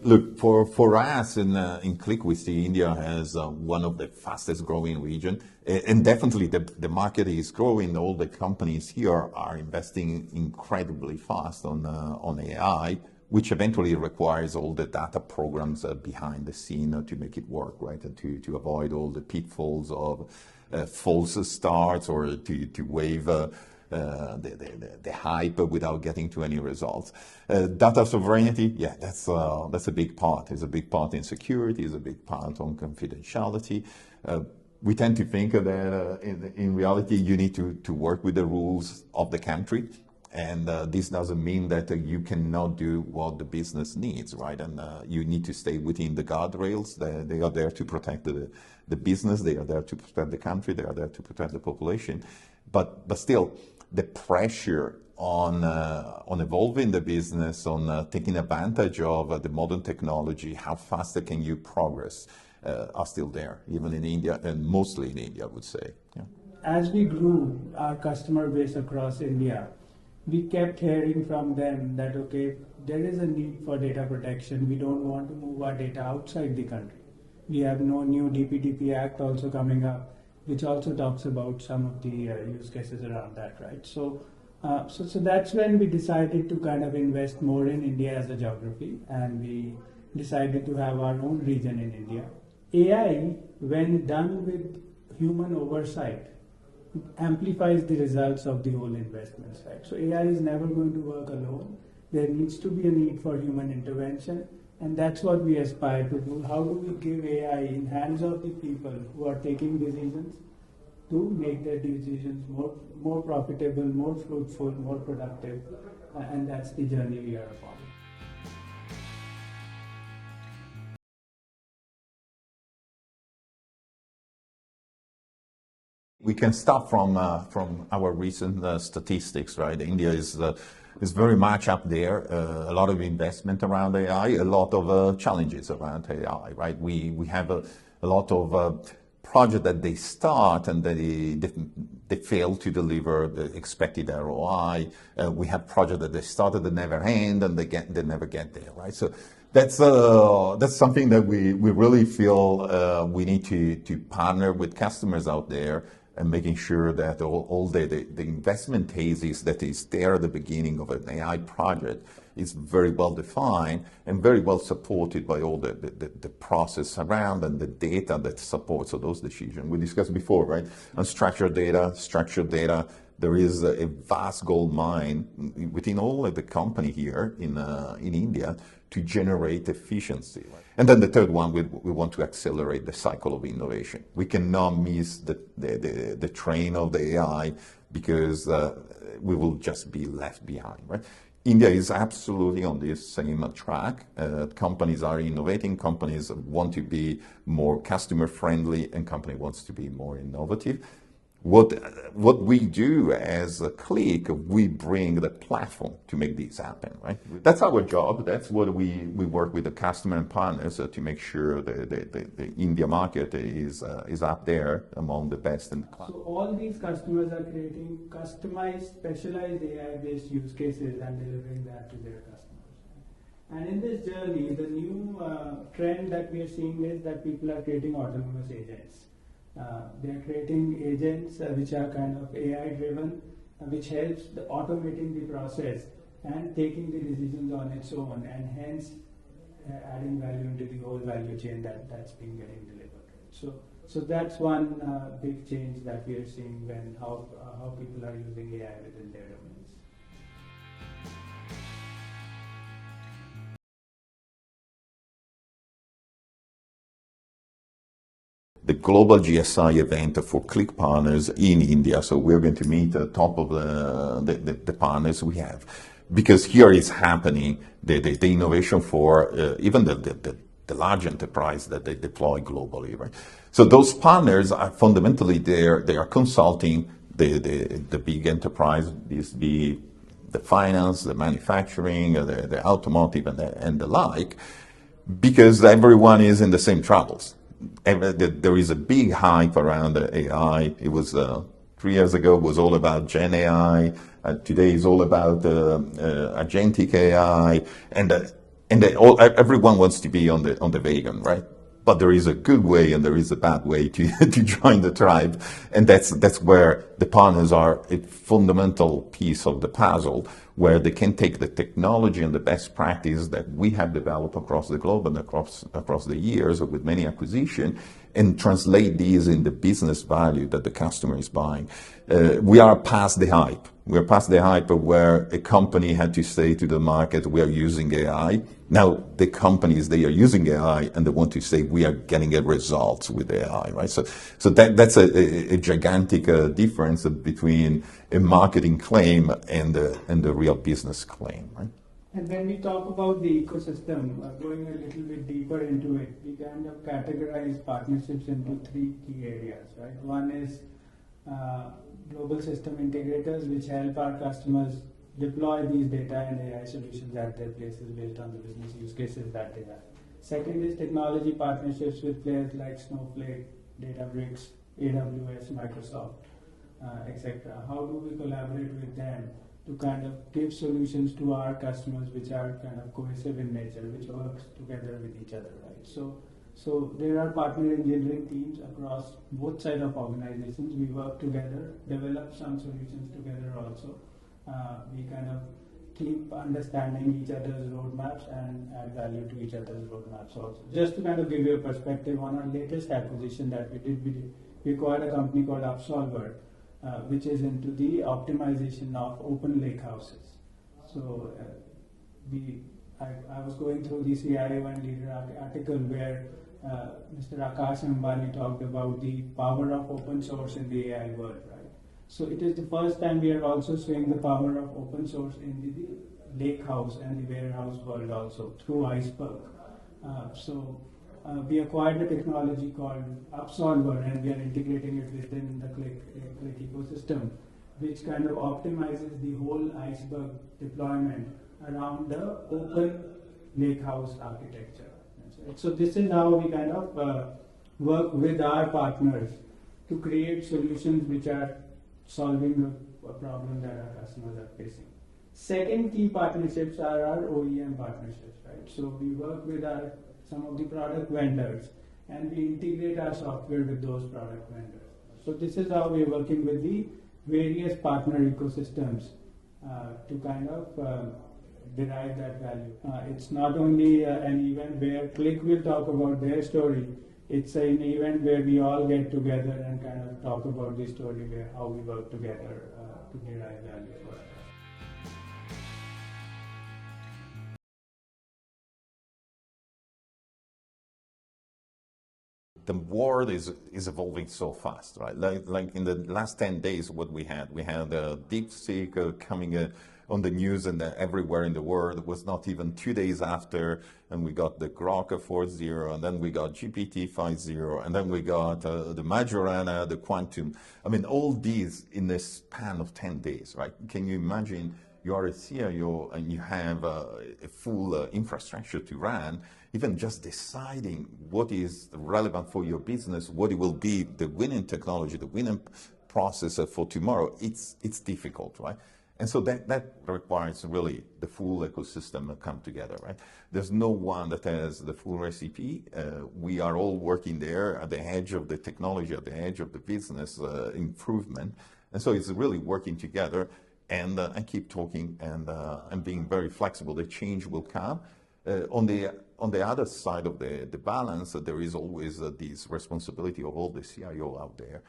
Look, for us in Qlik, we see India as one of the fastest growing region, and definitely the market is growing. All the companies here are investing incredibly fast on AI, which eventually requires all the data programs behind the scene to make it work, right, and to avoid all the pitfalls of false starts or to wave the hype without getting to any results. Data sovereignty, yeah, that's a big part. It's a big part in security. It's a big part on confidentiality. We tend to think that in reality you need to work with the rules of the country. And this doesn't mean that you cannot do what the business needs, right? And you need to stay within the guardrails. They are there to protect the business. They are there to protect the country. They are there to protect the population. But still, the pressure on evolving the business, on taking advantage of the modern technology, how faster can you progress, are still there, even in India, and mostly in India, I would say. Yeah. As we grew our customer base across India, we kept hearing from them that, okay, there is a need for data protection. We don't want to move our data outside the country. We have no new DPDP Act also coming up, which also talks about some of the use cases around that, right? So that's when we decided to kind of invest more in India as a geography, and we decided to have our own region in India. AI, when done with human oversight, amplifies the results of the whole investments, right? So AI is never going to work alone. There needs to be a need for human intervention, and that's what we aspire to do. How do we give AI in hands of the people who are taking decisions to make their decisions more profitable, more fruitful, more productive, and that's the journey we are upon. We can start from our recent statistics, right? India is very much up there. A lot of investment around AI, a lot of challenges around AI, right? We have a lot of projects that they start and they fail to deliver the expected ROI. We have projects that they started that never end and they never get there, right? So that's something that we really feel we need to partner with customers out there and making sure that all the investment thesis that is there at the beginning of an AI project is very well defined and very well supported by all the process around and the data that supports all those decisions. We discussed before, right? Unstructured data, structured data. There is a vast gold mine within all of the company here in India to generate efficiency. Right? And then the third one, we want to accelerate the cycle of innovation. We cannot miss the train of the AI because we will just be left behind. Right? India is absolutely on this same track. Companies are innovating. Companies want to be more customer friendly, and company wants to be more innovative. What we do as a Qlik, we bring the platform to make this happen, right? That's our job. That's what we work with the customer and partners to make sure the India market is up there among the best in the class. So all these customers are creating customized, specialized AI-based use cases and delivering that to their customers. And in this journey, the new trend that we are seeing is that people are creating autonomous agents. They are creating agents which are kind of AI-driven, which helps automating the process and taking the decisions on its own, and hence adding value into the whole value chain that's been getting delivered. So that's one big change that we are seeing when how people are using AI within their domains. The global GSI event for Qlik partners in India. So we're going to meet the top of the partners we have, because here is happening the innovation for even the large enterprise that they deploy globally, right? So those partners are fundamentally they are consulting the big enterprise, the finance, the manufacturing, the automotive, and the like, because everyone is in the same troubles. There is a big hype around AI. It was 3 years ago, it was all about Gen AI. Today is all about agentic AI. And and everyone wants to be on the wagon, right? But there is a good way and there is a bad way to to join the tribe, and that's where the partners are a fundamental piece of the puzzle, where they can take the technology and the best practice that we have developed across the globe and across the years with many acquisitions, and translate these in the business value that the customer is buying. We are past the hype. We're past the hype of where a company had to say to the market, we are using AI. Now the companies, they are using AI and they want to say we are getting a results with AI, right? So that's a gigantic difference between a marketing claim and the real business claim, right? And when we talk about the ecosystem, going a little bit deeper into it, we kind of categorize partnerships into three key areas, right? One is global system integrators, which help our customers deploy these data and AI solutions at their places based on the business use cases that they have. Second is technology partnerships with players like Snowflake, Databricks, AWS, Microsoft, etc. How do we collaborate with them to kind of give solutions to our customers which are kind of cohesive in nature, which works together with each other, right? So there are partner engineering teams across both sides of organizations. We work together, develop some solutions together also. We kind of keep understanding each other's roadmaps and add value to each other's roadmaps also. Just to kind of give you a perspective on our latest acquisition that we did, we acquired a company called Upsolver, which is into the optimization of open lake houses. So I was going through the CIO&Leader article where Mr. Akash Ambani talked about the power of open source in the AI world, right? So it is the first time we are also seeing the power of open source in the lake house and the warehouse world also through Iceberg. We acquired a technology called Upsolver, and we are integrating it within the Qlik ecosystem, which kind of optimizes the whole Iceberg deployment around the open lakehouse architecture. So this is how we kind of work with our partners to create solutions which are solving a problem that our customers are facing. Second key partnerships are our OEM partnerships, right? So we work with some of the product vendors and we integrate our software with those product vendors. So this is how we are working with the various partner ecosystems to kind of derive that value. It's not only an event where Qlik will talk about their story, it's an event where we all get together and kind of talk about the story, where how we work together to derive value for it. The world is evolving so fast, right? Like in the last 10 days, what we had DeepSeek coming on the news and everywhere in the world. It was not even 2 days after, and we got the Grok 4.0, and then we got GPT 5.0, and then we got the Majorana, the Quantum. I mean, all these in the span of 10 days, right? Can you imagine? You are a CIO and you have a full infrastructure to run, even just deciding what is relevant for your business, what it will be the winning technology, the winning process for tomorrow, it's difficult, right? And so that requires really the full ecosystem to come together, right? There's no one that has the full recipe. We are all working there at the edge of the technology, at the edge of the business improvement. And so it's really working together. And keep talking and being very flexible. The change will come. On the other side of the balance, there is always this responsibility of all the CIO out there.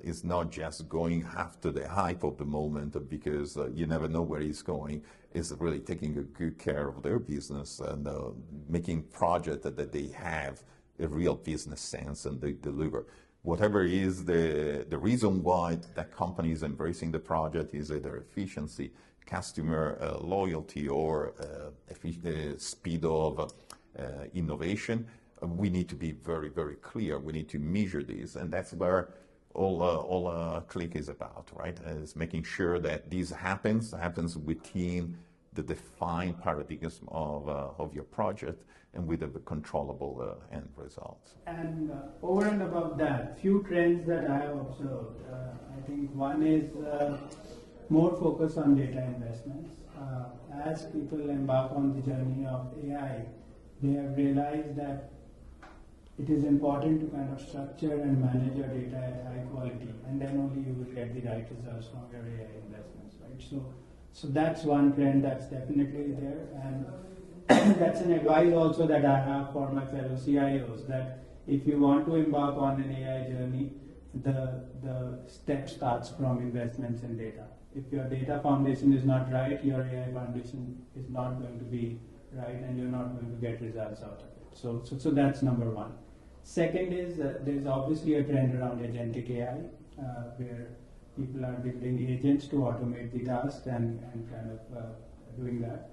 It's not just going after the hype of the moment because you never know where it's going. It's really taking a good care of their business and making projects that they have a real business sense and they deliver. Whatever is the reason why that company is embracing the project is either efficiency, customer loyalty, or speed of innovation. We need to be very, very clear. We need to measure these, and that's where all Qlik is about, right? Is making sure that this happens within the defined paradigms of your project and with a controllable end result. And over and above that, few trends that I have observed. I think one is more focus on data investments. As people embark on the journey of AI, they have realized that it is important to kind of structure and manage your data at high quality, and then only you will get the right results from your AI investments, right? So that's one trend that's definitely there, and that's an advice also that I have for my fellow CIOs, that if you want to embark on an AI journey, the step starts from investments in data. If your data foundation is not right, your AI foundation is not going to be right, and you're not going to get results out of it. So that's number one. Second is there's obviously a trend around agentic AI, where people are building agents to automate the tasks and kind of doing that.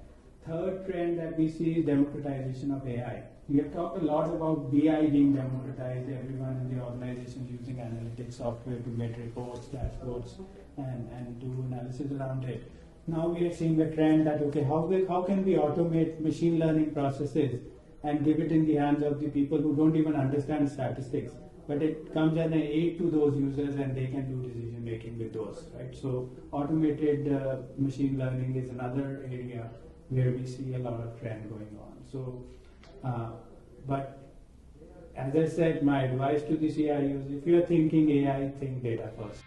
Third trend that we see is democratization of AI. We have talked a lot about BI being democratized, everyone in the organization using analytics software to get reports, dashboards, and do analysis around it. Now we are seeing the trend that, okay, how can we automate machine learning processes and give it in the hands of the people who don't even understand statistics, but it comes as an aid to those users and they can do decision making with those, right? So automated machine learning is another area where we see a lot of trend going on. So, but as I said, my advice to the CIOs, if you're thinking AI, think data first.